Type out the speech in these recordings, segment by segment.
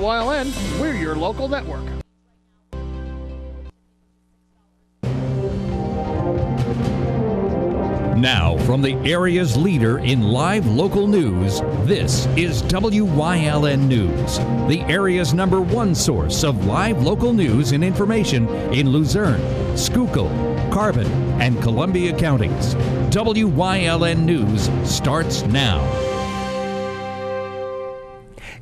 WYLN, we're your local network. Now, from the area's leader in live local news, this is WYLN News, the area's #1 source of live local news and information in Luzerne, Schuylkill, Carbon, and Columbia counties. WYLN News starts now.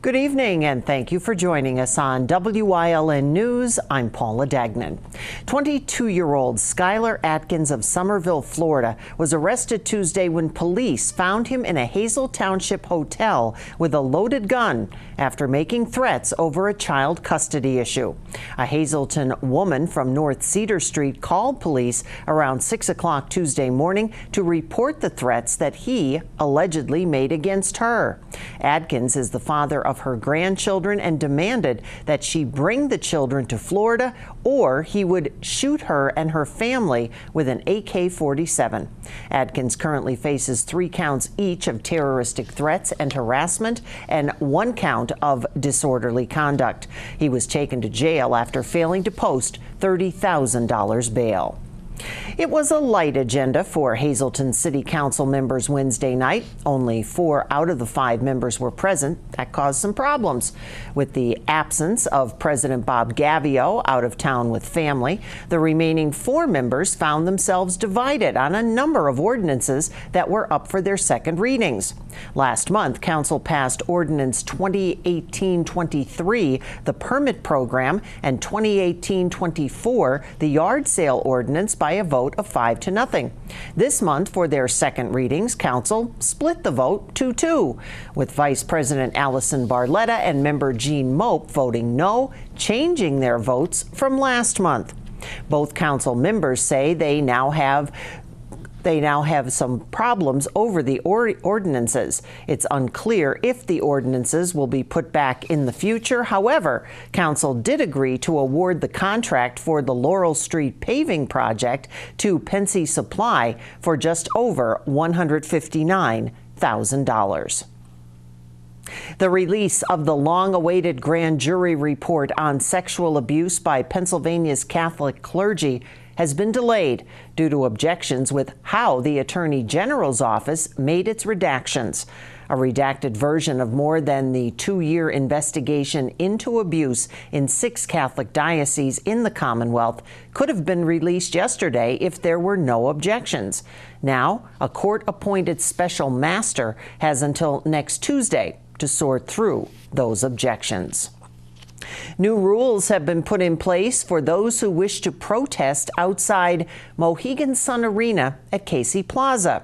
Good evening, and thank you for joining us on WYLN News. I'm Paula Dagnan. 22-year-old Skylar Atkins of Somerville, Florida, was arrested Tuesday when police found him in a Hazel Township hotel with a loaded gun after making threats over a child custody issue. A Hazelton woman from North Cedar Street called police around 6 o'clock Tuesday morning to report the threats that he allegedly made against her. Atkins is the father of her grandchildren and demanded that she bring the children to Florida or he would shoot her and her family with an AK-47. Atkins currently faces 3 counts each of terroristic threats and harassment and 1 count of disorderly conduct. He was taken to jail after failing to post $30,000 bail. It was a light agenda for Hazelton City Council members Wednesday night. Only 4 out of the 5 members were present. That caused some problems. With the absence of President Bob Gavio out of town with family, the remaining 4 members found themselves divided on a number of ordinances that were up for their second readings. Last month, Council passed Ordinance 2018-23, the permit program, and 2018-24, the yard sale ordinance, by a vote of 5-0. This month, for their second readings, Council split the vote 2-2, with Vice President Allison Barletta and member Jean Mope voting no, changing their votes from last month. Both Council members say they now have some problems over the ordinances. It's unclear if the ordinances will be put back in the future. However, Council did agree to award the contract for the Laurel Street paving project to Pensy Supply for just over $159,000. The release of the long-awaited grand jury report on sexual abuse by Pennsylvania's Catholic clergy has been delayed due to objections with how the Attorney General's office made its redactions. A redacted version of more than the 2-year investigation into abuse in 6 Catholic dioceses in the Commonwealth could have been released yesterday if there were no objections. Now, a court-appointed special master has until next Tuesday to sort through those objections. New rules have been put in place for those who wish to protest outside Mohegan Sun Arena at Casey Plaza.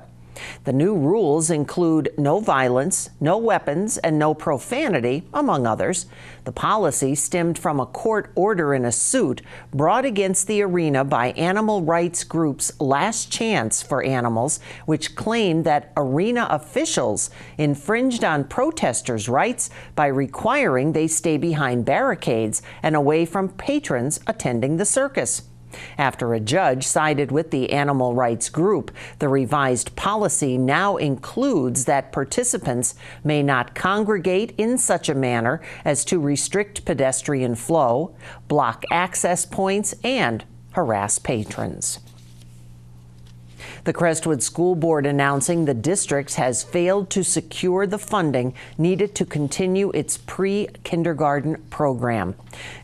The new rules include no violence, no weapons, and no profanity, among others. The policy stemmed from a court order in a suit brought against the arena by animal rights groups Last Chance for Animals, which claimed that arena officials infringed on protesters' rights by requiring they stay behind barricades and away from patrons attending the circus. After a judge sided with the animal rights group, the revised policy now includes that participants may not congregate in such a manner as to restrict pedestrian flow, block access points, and harass patrons. The Crestwood School Board announcing the district has failed to secure the funding needed to continue its pre-kindergarten program.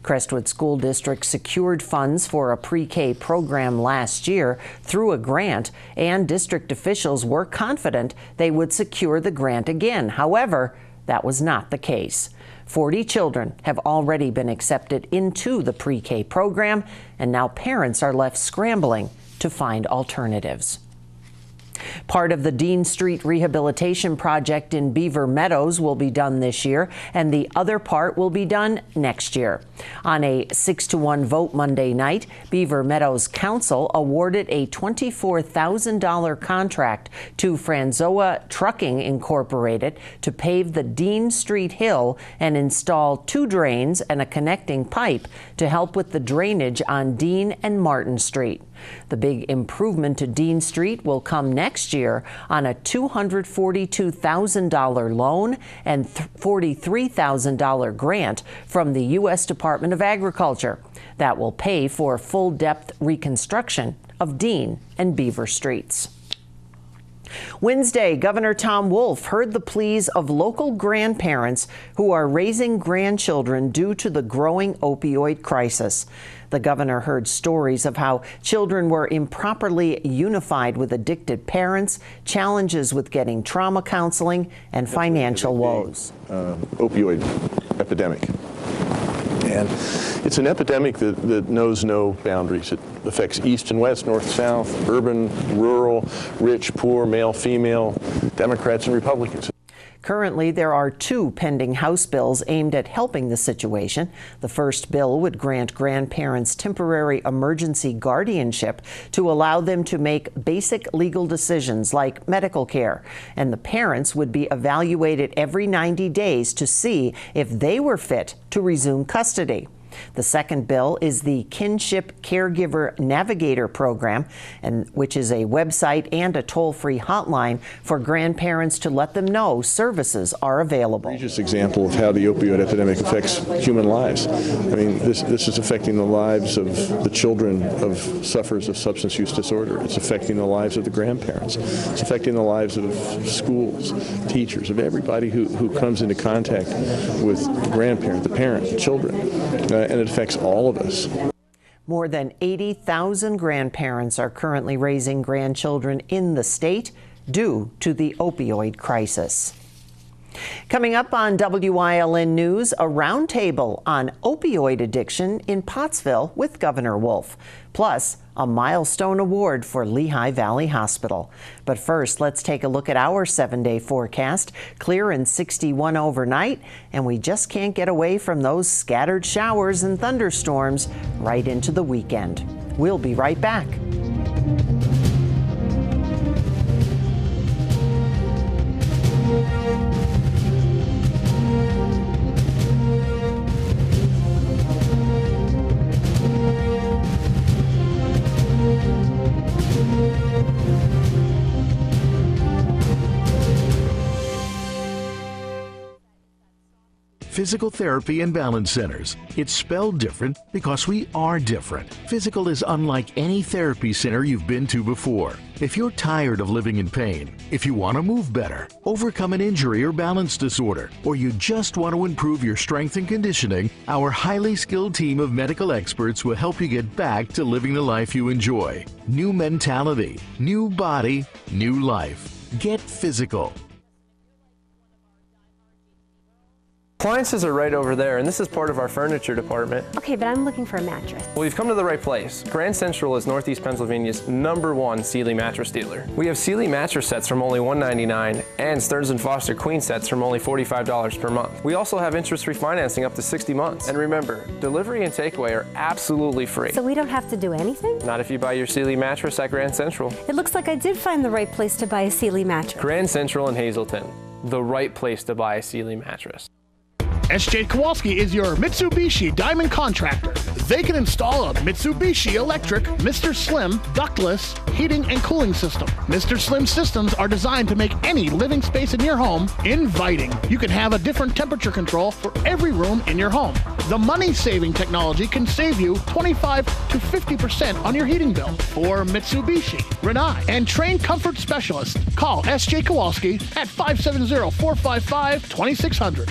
Crestwood School District secured funds for a pre-K program last year through a grant, and district officials were confident they would secure the grant again. However, that was not the case. 40 children have already been accepted into the pre-K program, and now parents are left scrambling to find alternatives. Part of the Dean Street Rehabilitation Project in Beaver Meadows will be done this year, and the other part will be done next year. On a 6-1 vote Monday night, Beaver Meadows Council awarded a $24,000 contract to Franzoa Trucking Incorporated to pave the Dean Street Hill and install 2 drains and a connecting pipe to help with the drainage on Dean and Martin Street. The big improvement to Dean Street will come next next year on a $242,000 loan and $43,000 grant from the U.S. Department of Agriculture. That will pay for full-depth reconstruction of Dean and Beaver Streets. Wednesday, Governor Tom Wolf heard the pleas of local grandparents who are raising grandchildren due to the growing opioid crisis. The governor heard stories of how children were improperly unified with addicted parents, challenges with getting trauma counseling, and financial woes. Opioid epidemic. And it's an epidemic that knows no boundaries. It affects east and west, north, south, urban, rural, rich, poor, male, female, Democrats and Republicans. Currently, there are 2 pending House bills aimed at helping the situation. The first bill would grant grandparents temporary emergency guardianship to allow them to make basic legal decisions like medical care. And the parents would be evaluated every 90 days to see if they were fit to resume custody. The second bill is the Kinship Caregiver Navigator Program, which is a website and a toll-free hotline for grandparents to let them know services are available. A egregious example of how the opioid epidemic affects human lives. I mean, this is affecting the lives of the children of sufferers of substance use disorder. It's affecting the lives of the grandparents. It's affecting the lives of schools, teachers, of everybody who comes into contact with the grandparent, the parent, the children. And it affects all of us. More than 80,000 grandparents are currently raising grandchildren in the state due to the opioid crisis. Coming up on WYLN News, a roundtable on opioid addiction in Pottsville with Governor Wolf, plus a milestone award for Lehigh Valley Hospital. But first, let's take a look at our 7-day forecast. Clear and 61 overnight, and we just can't get away from those scattered showers and thunderstorms right into the weekend. We'll be right back. Physical Therapy and Balance Centers. It's spelled different because we are different. Physical is unlike any therapy center you've been to before. If you're tired of living in pain, if you want to move better, overcome an injury or balance disorder, or you just want to improve your strength and conditioning, our highly skilled team of medical experts will help you get back to living the life you enjoy. New mentality, new body, new life. Get physical. Appliances are right over there, and this is part of our furniture department. Okay, but I'm looking for a mattress. Well, you've come to the right place. Grand Central is Northeast Pennsylvania's #1 Sealy mattress dealer. We have Sealy mattress sets from only $199 and Stearns & Foster queen sets from only $45 per month. We also have interest-free financing up to 60 months. And remember, delivery and takeaway are absolutely free. So we don't have to do anything? Not if you buy your Sealy mattress at Grand Central. It looks like I did find the right place to buy a Sealy mattress. Grand Central in Hazleton, the right place to buy a Sealy mattress. S.J. Kowalski is your Mitsubishi Diamond contractor. They can install a Mitsubishi electric Mr. Slim ductless heating and cooling system. Mr. Slim systems are designed to make any living space in your home inviting. You can have a different temperature control for every room in your home. The money-saving technology can save you 25 to 50% on your heating bill. For Mitsubishi, Rinnai, and trained comfort specialists, call S.J. Kowalski at 570-455-2600.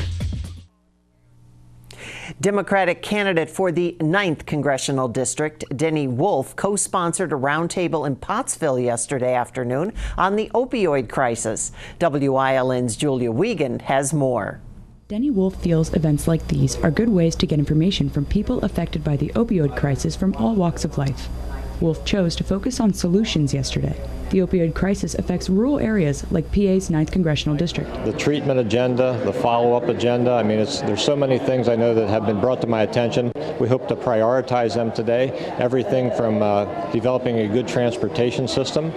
Democratic candidate for the 9th Congressional District, Denny Wolf, co-sponsored a roundtable in Pottsville yesterday afternoon on the opioid crisis. WYLN's Julia Wiegand has more. Denny Wolf feels events like these are good ways to get information from people affected by the opioid crisis from all walks of life. Wolf chose to focus on solutions yesterday. The opioid crisis affects rural areas like PA's 9th Congressional District. The treatment agenda, the follow-up agenda, I mean, there's so many things I know that have been brought to my attention. We hope to prioritize them today. Everything from developing a good transportation system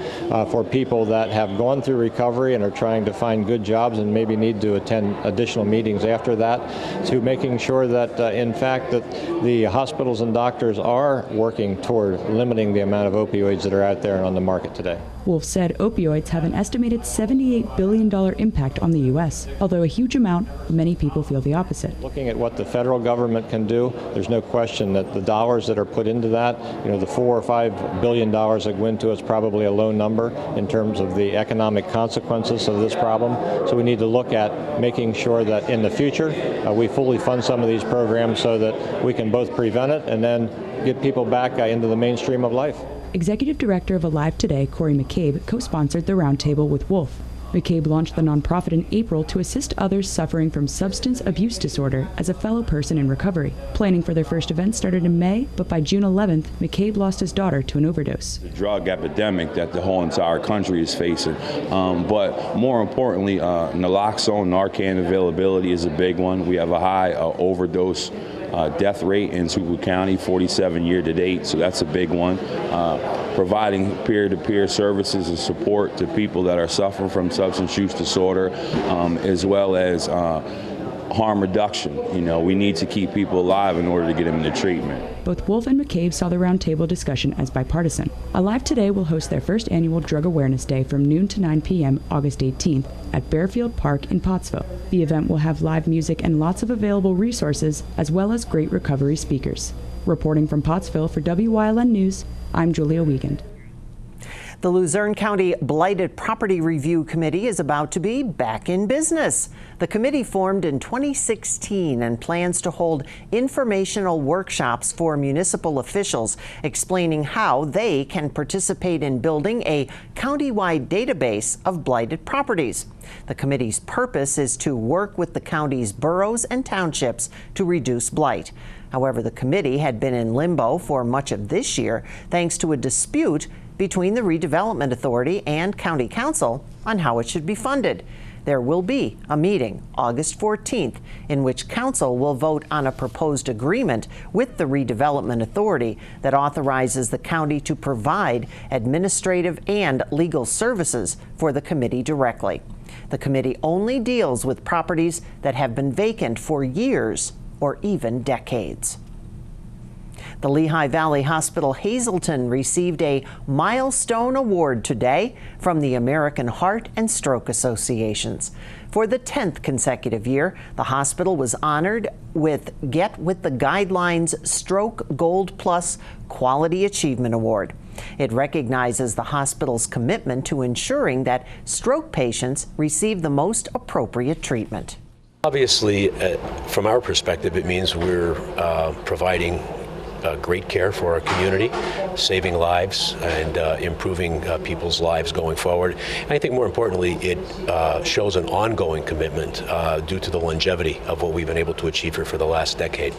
for people that have gone through recovery and are trying to find good jobs and maybe need to attend additional meetings after that, to making sure that, in fact, that the hospitals and doctors are working toward limiting the amount of opioids that are out there and on the market today. Wolf said opioids have an estimated $78 billion impact on the U.S., although a huge amount, many people feel the opposite. Looking at what the federal government can do, there's no question that the dollars that are put into that, the $4 or $5 billion that go into it is probably a low number in terms of the economic consequences of this problem. So we need to look at making sure that in the future we fully fund some of these programs so that we can both prevent it and then get people back into the mainstream of life. Executive Director of Alive Today, Corey McCabe, co-sponsored the roundtable with Wolf. McCabe launched the nonprofit in April to assist others suffering from substance abuse disorder as a fellow person in recovery. Planning for their first event started in May, but by June 11th, McCabe lost his daughter to an overdose. The drug epidemic that the whole entire country is facing. But more importantly, naloxone, Narcan availability is a big one. We have a high overdose death rate in Schuylkill County, 47 year to date, so that's a big one. Providing peer-to-peer services and support to people that are suffering from substance use disorder, as well as harm reduction. We need to keep people alive in order to get them into treatment. Both Wolf and McCabe saw the roundtable discussion as bipartisan. Alive Today will host their first annual Drug Awareness Day from noon to 9 p.m. August 18th at Bearfield Park in Pottsville. The event will have live music and lots of available resources, as well as great recovery speakers. Reporting from Pottsville for WYLN News, I'm Julia Wiegand. The Luzerne County Blighted Property Review Committee is about to be back in business. The committee formed in 2016 and plans to hold informational workshops for municipal officials explaining how they can participate in building a countywide database of blighted properties. The committee's purpose is to work with the county's boroughs and townships to reduce blight. However, the committee had been in limbo for much of this year thanks to a dispute between the Redevelopment Authority and County Council on how it should be funded. There will be a meeting August 14th in which Council will vote on a proposed agreement with the Redevelopment Authority that authorizes the county to provide administrative and legal services for the committee directly. The committee only deals with properties that have been vacant for years or even decades. The Lehigh Valley Hospital Hazleton received a milestone award today from the American Heart and Stroke Associations. For the 10th consecutive year, the hospital was honored with Get With the Guidelines Stroke Gold Plus Quality Achievement Award. It recognizes the hospital's commitment to ensuring that stroke patients receive the most appropriate treatment. Obviously, from our perspective, it means we're providing great care for our community, saving lives and improving people's lives going forward. And I think more importantly, it shows an ongoing commitment due to the longevity of what we've been able to achieve here for the last decade.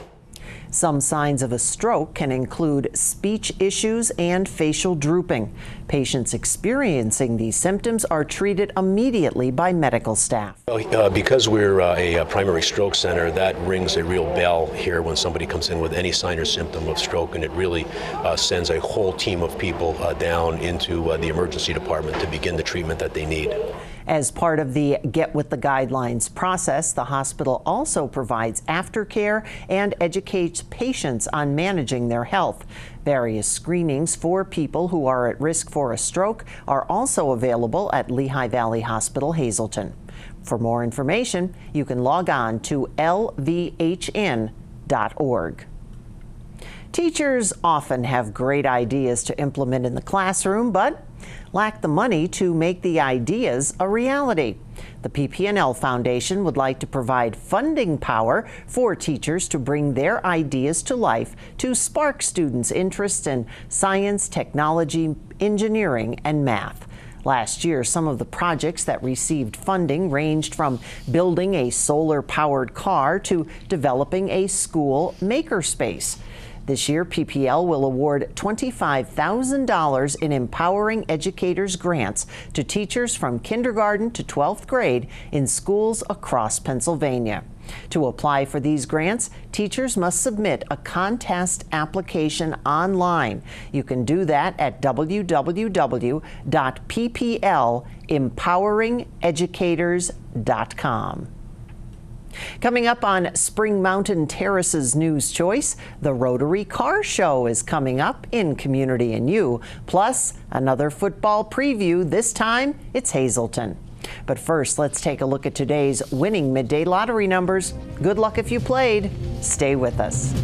Some signs of a stroke can include speech issues and facial drooping. Patients experiencing these symptoms are treated immediately by medical staff. Because we're a primary stroke center, that rings a real bell here when somebody comes in with any sign or symptom of stroke, and it really sends a whole team of people down into the emergency department to begin the treatment that they need. As part of the Get With the Guidelines process, the hospital also provides aftercare and educates patients on managing their health. Various screenings for people who are at risk for a stroke are also available at Lehigh Valley Hospital Hazleton. For more information, you can log on to lvhn.org. Teachers often have great ideas to implement in the classroom, but lack the money to make the ideas a reality. The PP&L Foundation would like to provide funding power for teachers to bring their ideas to life to spark students' interest in science, technology, engineering, and math. Last year, some of the projects that received funding ranged from building a solar-powered car to developing a school makerspace. This year, PPL will award $25,000 in Empowering Educators grants to teachers from kindergarten to 12th grade in schools across Pennsylvania. To apply for these grants, teachers must submit a contest application online. You can do that at www.pplempoweringeducators.com. Coming up on Spring Mountain Terrace's News Choice, the Rotary Car Show is coming up in Community and You, plus another football preview. This time, it's Hazleton. But first, let's take a look at today's winning midday lottery numbers. Good luck if you played. Stay with us.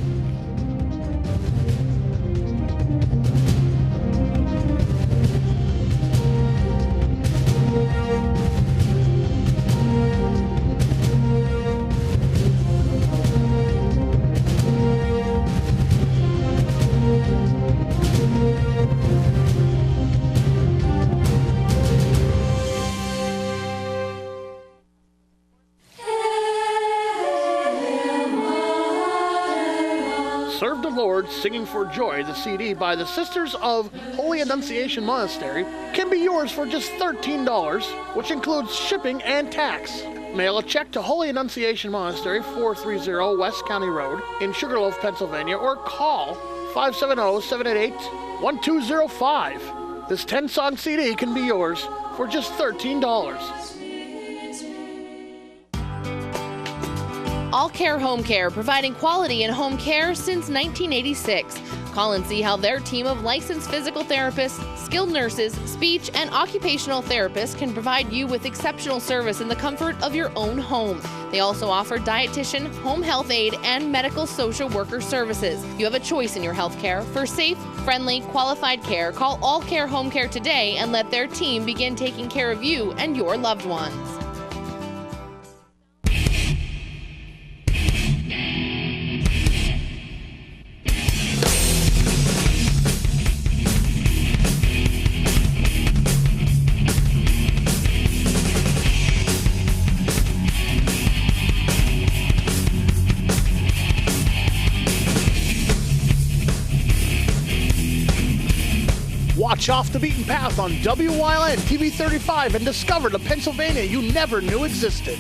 Serve the Lord, Singing for Joy, the CD by the Sisters of Holy Annunciation Monastery, can be yours for just $13, which includes shipping and tax. Mail a check to Holy Annunciation Monastery, 430 West County Road in Sugarloaf, Pennsylvania, or call 570-788-1205. This 10-song CD can be yours for just $13. All Care Home Care, providing quality in home care since 1986. Call and see how their team of licensed physical therapists, skilled nurses, speech, and occupational therapists can provide you with exceptional service in the comfort of your own home. They also offer dietitian, home health aide, and medical social worker services. You have a choice in your health care. For safe, friendly, qualified care, call All Care Home Care today and let their team begin taking care of you and your loved ones. Watch Off the Beaten Path on Wyln TV 35 and discover the Pennsylvania you never knew existed.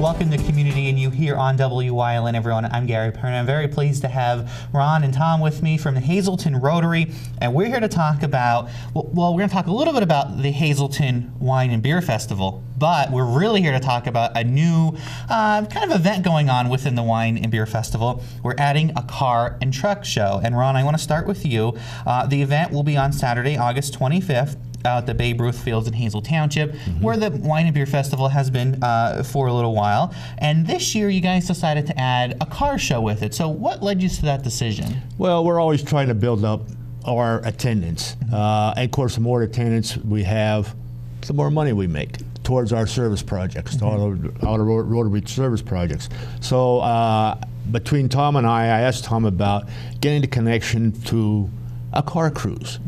Welcome to Community and You here on Wyln, everyone. I'm Gary Perna. I'm very pleased to have Ron and Tom with me from the Hazleton Rotary, and we're here to talk about, well, we're going to talk a little bit about the Hazleton Wine and Beer Festival, but we're really here to talk about a new kind of event going on within the Wine and Beer Festival. We're adding a car and truck show, and Ron, I want to start with you. The event will be on Saturday, August 25th. Out at the Babe Ruth Fields in Hazel Township, where the Wine and Beer Festival has been for a little while. And this year, you guys decided to add a car show with it. So what led you to that decision? Well, we're always trying to build up our attendance. And of course, the more attendance we have, the more money we make towards our service projects, all the Rotary service projects. So between Tom and I asked Tom about getting the connection to a car cruise.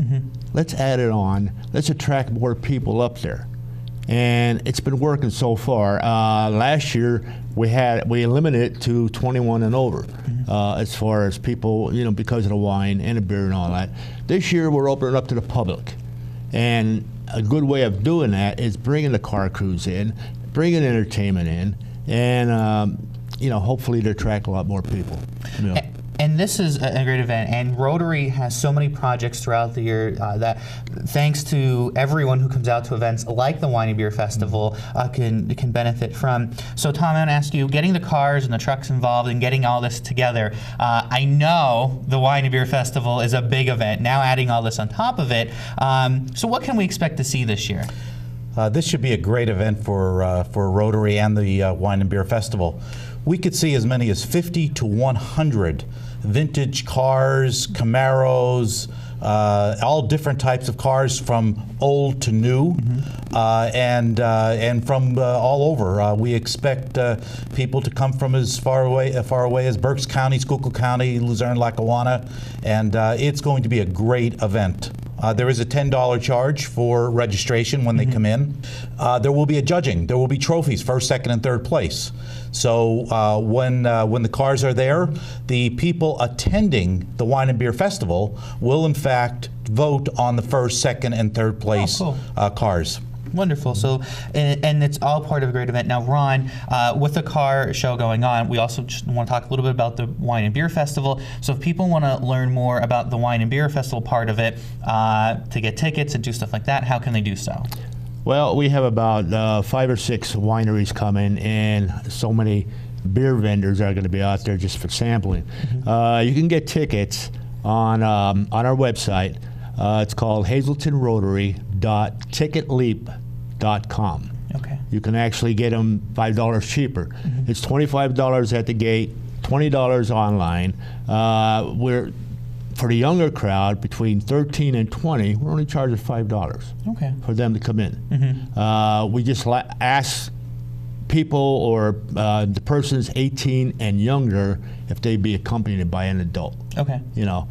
Let's add it on. Let's attract more people up there. And it's been working so far. Last year, we limited it to 21 and over as far as people, because of the wine and the beer and all that. This year, we're opening up to the public. And a good way of doing that is bringing the car cruise in, bringing entertainment in, and, hopefully to attract a lot more people. And this is a great event, and Rotary has so many projects throughout the year that, thanks to everyone who comes out to events like the Wine and Beer Festival, can benefit from. So, Tom, I'm going to ask you, getting the cars and the trucks involved and getting all this together, I know the Wine and Beer Festival is a big event. Now adding all this on top of it, so what can we expect to see this year? This should be a great event for Rotary and the Wine and Beer Festival. We could see as many as 50 to 100 vintage cars, Camaros, all different types of cars from old to new, and from all over. We expect people to come from as far away as Berks County, Schuylkill County, Luzerne, Lackawanna, and it's going to be a great event. There is a $10 charge for registration when they come in. There will be a judging. There will be trophies, first, second, and third place. So when the cars are there, the people attending the Wine and Beer Festival will, in fact, vote on the first, second, and third place cars. Wonderful. So, and it's all part of a great event. Now, Ron, with the car show going on, we also just want to talk a little bit about the Wine and Beer Festival. So if people want to learn more about the Wine and Beer Festival part of it, to get tickets and do stuff like that, how can they do so? Well, we have about 5 or 6 wineries coming, and so many beer vendors are going to be out there just for sampling. You can get tickets on our website. It's called hazletonrotary.ticketleap.com. Okay. You can actually get them $5 cheaper. It's $25 at the gate, $20 online. We're for the younger crowd between 13 and 20, we're only charging $5 for them to come in. We just ask people or the person's 18 and younger if they be accompanied by an adult. Okay. You know,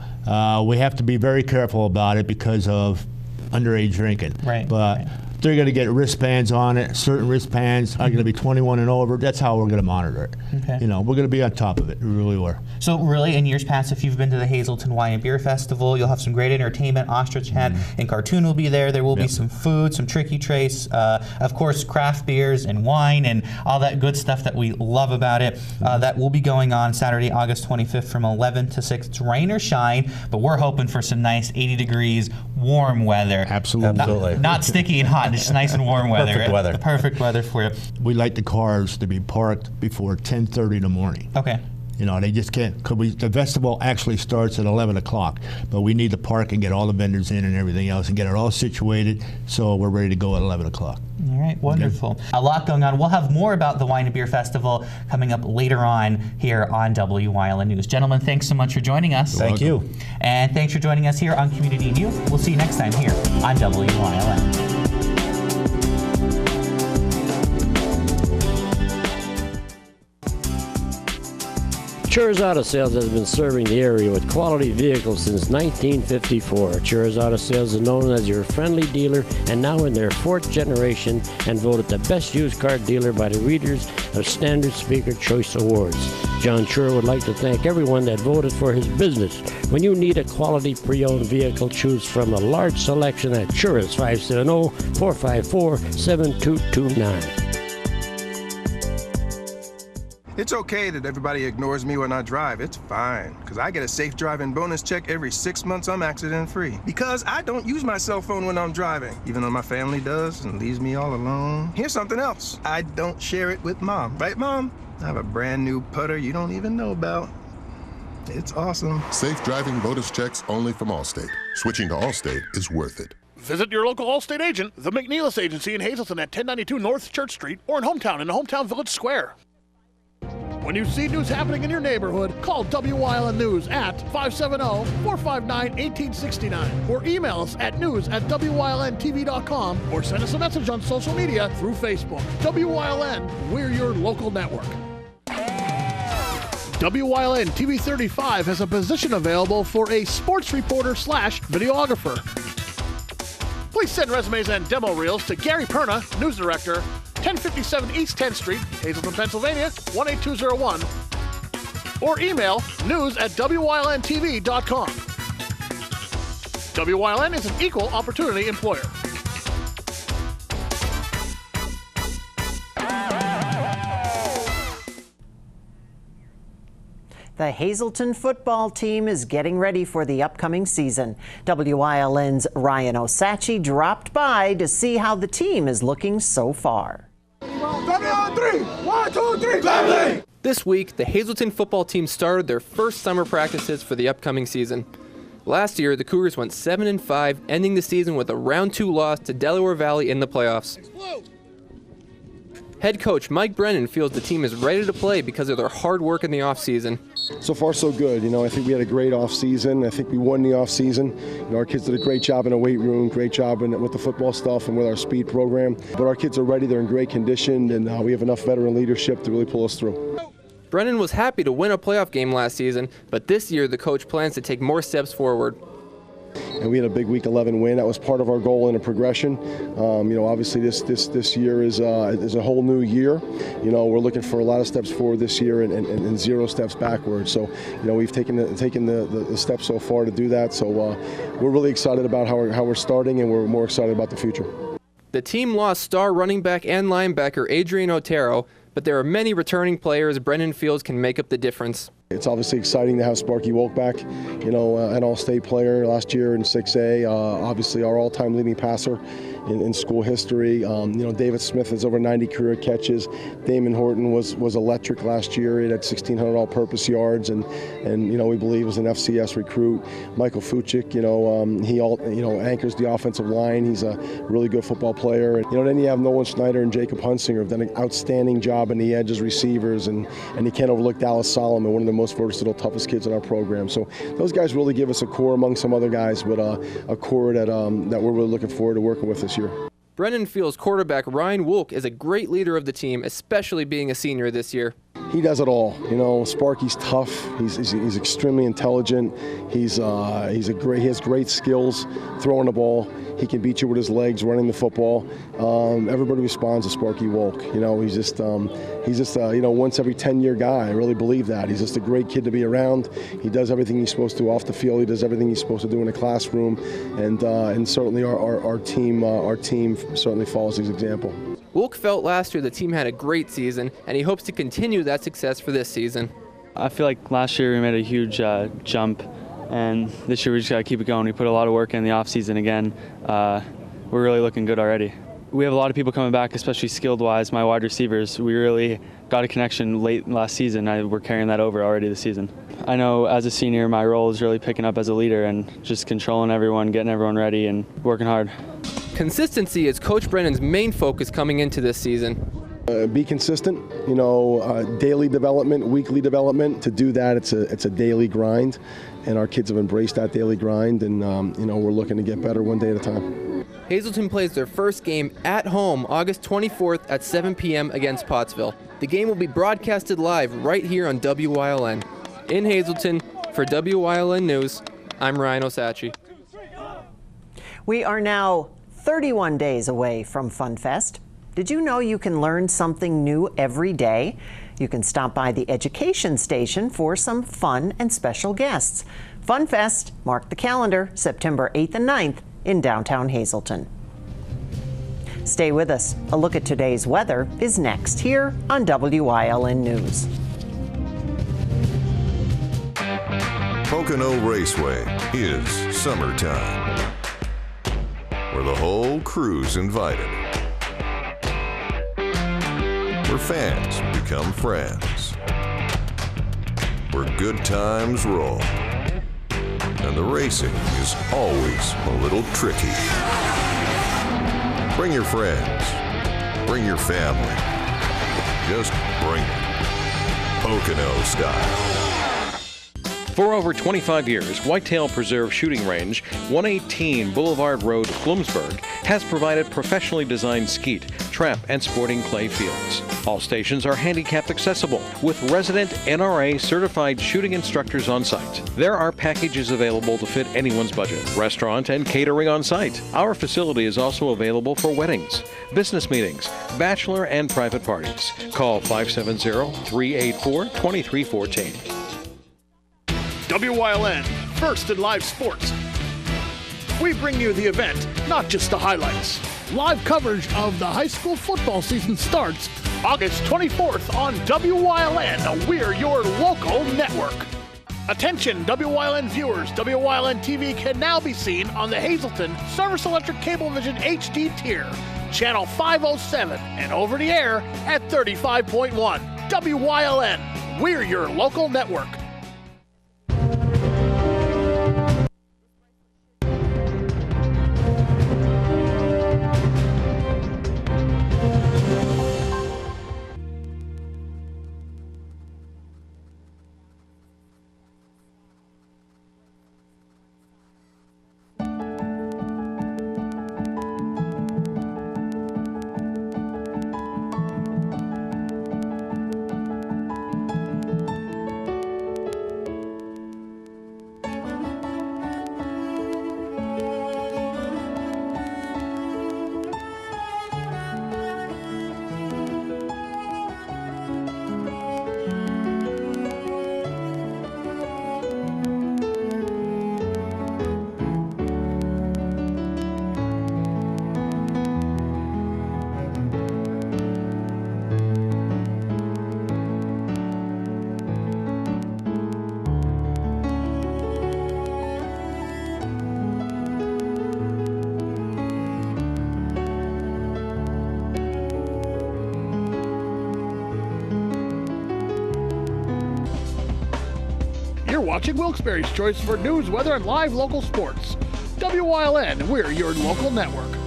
we have to be very careful about it because of underage drinking. Right. But they're going to get wristbands on it. Certain wristbands are going to be 21 and over. That's how we're going to monitor it. Okay. You know, we're going to be on top of it. We really are. So really, in years past, if you've been to the Hazleton Wine and Beer Festival, you'll have some great entertainment. Ostrich Hat and Cartoon will be there. There will be some food, some tricky trace, of course, craft beers and wine and all that good stuff that we love about it. That will be going on Saturday, August 25th from 11 to 6. It's rain or shine, but we're hoping for some nice 80 degrees warm weather. Absolutely. Not sticky and hot, just nice and warm weather. Perfect weather. The perfect weather for you. We like the cars to be parked before 10:30 in the morning. Okay. You know, they just can't, because the festival actually starts at 11 o'clock, but we need to park and get all the vendors in and everything else and get it all situated so we're ready to go at 11 o'clock. All right, wonderful. Okay. A lot going on. We'll have more about the Wine and Beer Festival coming up later on here on WYLN News. Gentlemen, thanks so much for joining us. Thank you. And thanks for joining us here on Community News. We'll see you next time here on WYLN. Chur's Auto Sales has been serving the area with quality vehicles since 1954. Chur's Auto Sales is known as your friendly dealer and now in their 4th generation and voted the best used car dealer by the readers of Standard Speaker Choice Awards. John Chur would like to thank everyone that voted for his business. When you need a quality pre-owned vehicle, choose from a large selection at Chur's 570-454-7229. It's okay that everybody ignores me when I drive. It's fine, because I get a safe driving bonus check every 6 months I'm accident-free. Because I don't use my cell phone when I'm driving, even though my family does and leaves me all alone. Here's something else. I don't share it with Mom. Right, Mom? I have a brand new putter you don't even know about. It's awesome. Safe driving bonus checks only from Allstate. Switching to Allstate is worth it. Visit your local Allstate agent, the McNeilis Agency in Hazleton at 1092 North Church Street, or in Hometown in the Hometown Village Square. When you see news happening in your neighborhood, call WYLN News at 570-459-1869 or email us at news@WYLNTV.com or send us a message on social media through Facebook. WYLN, we're your local network. WYLN TV 35 has a position available for a sports reporter/videographer. Please send resumes and demo reels to Gary Perna, News Director, 1057 East 10th Street, Hazleton, Pennsylvania, 18201, or email news@WYLNTV.com. WYLN is an equal opportunity employer. The Hazleton football team is getting ready for the upcoming season. WYLN's Ryan Osachi dropped by to see how the team is looking so far. 3 on 3. 1, 2, 3. Family. This week, the Hazleton football team started their first summer practices for the upcoming season. Last year, the Cougars went 7-5, ending the season with a round 2 loss to Delaware Valley in the playoffs. Head coach Mike Brennan feels the team is ready to play because of their hard work in the offseason. So far, so good. You know, I think we had a great offseason. I think we won the offseason. You know, our kids did a great job in the weight room, great job with the football stuff and with our speed program. But our kids are ready. They're in great condition, and we have enough veteran leadership to really pull us through. Brennan was happy to win a playoff game last season, but this year the coach plans to take more steps forward. And we had a big Week 11 win. That was part of our goal in a progression. You know, obviously this year is a whole new year. You know, we're looking for a lot of steps forward this year and 0 steps backwards. So, you know, we've taken the steps so far to do that. So we're really excited about how we're starting, and we're more excited about the future. The team lost star running back and linebacker Adrian Otero, but there are many returning players Brennan feels can make up the difference. It's obviously exciting to have Sparky Wolk back, an all-state player last year in 6A, obviously our all-time leading passer in school history. David Smith has over 90 career catches. Damon Horton was electric last year. He had 1,600 all-purpose yards, and we believe was an FCS recruit. Michael Fuchik, he anchors the offensive line. He's a really good football player. And then you have Nolan Schneider and Jacob Hunsinger have done an outstanding job in the edges receivers, and you can't overlook Dallas Solomon, one of the most versatile, toughest kids in our program. So those guys really give us a core among some other guys, but a core that we're really looking forward to working with this year. Brennan feels quarterback Ryan Wolk is a great leader of the team, especially being a senior this year. He does it all. Sparky's tough. He's extremely intelligent. He has great skills throwing the ball. He can beat you with his legs, running the football. Everybody responds to Sparky Wolk. He's just once every 10-year guy. I really believe that. He's just a great kid to be around. He does everything he's supposed to off the field. He does everything he's supposed to do in the classroom, and certainly our team certainly follows his example. Wolk felt last year the team had a great season, and he hopes to continue that success for this season. I feel like last year we made a huge jump, and this year we just got to keep it going. We put a lot of work in the offseason again. We're really looking good already. We have a lot of people coming back, especially skilled-wise. My wide receivers, we really got a connection late last season. We're carrying that over already this season. I know as a senior, my role is really picking up as a leader and just controlling everyone, getting everyone ready, and working hard. Consistency is Coach Brennan's main focus coming into this season. Be consistent, daily development, weekly development. To do that, it's a daily grind, and our kids have embraced that daily grind, and we're looking to get better one day at a time. Hazleton plays their first game at home August 24th at 7 p.m. against Pottsville. The game will be broadcasted live right here on WYLN. In Hazleton, for WYLN News, I'm Ryan Osachi. We are now 31 days away from FunFest. Did you know you can learn something new every day? You can stop by the education station for some fun and special guests. FunFest, mark the calendar, September 8th and 9th in downtown Hazleton. Stay with us. A look at today's weather is next here on WYLN News. Pocono Raceway is summertime, where the whole crew's invited, where fans become friends, where good times roll, and the racing is always a little tricky. Bring your friends, bring your family, just bring it, Pocono style. For over 25 years, Whitetail Preserve Shooting Range, 118 Boulevard Road, Bloomsburg, has provided professionally designed skeet, trap, and sporting clay fields. All stations are handicapped accessible with resident NRA certified shooting instructors on site. There are packages available to fit anyone's budget. Restaurant and catering on site. Our facility is also available for weddings, business meetings, bachelor and private parties. Call 570-384-2314. WYLN, first in live sports. We bring you the event, not just the highlights. Live coverage of the high school football season starts August 24th on WYLN. We're your local network. Attention, WYLN viewers. WYLN TV can now be seen on the Hazleton Service Electric Cablevision HD tier, channel 507, and over the air at 35.1. WYLN, we're your local network. watching Wilkes-Barre's choice for news, weather, and live local sports. WYLN, we're your local network.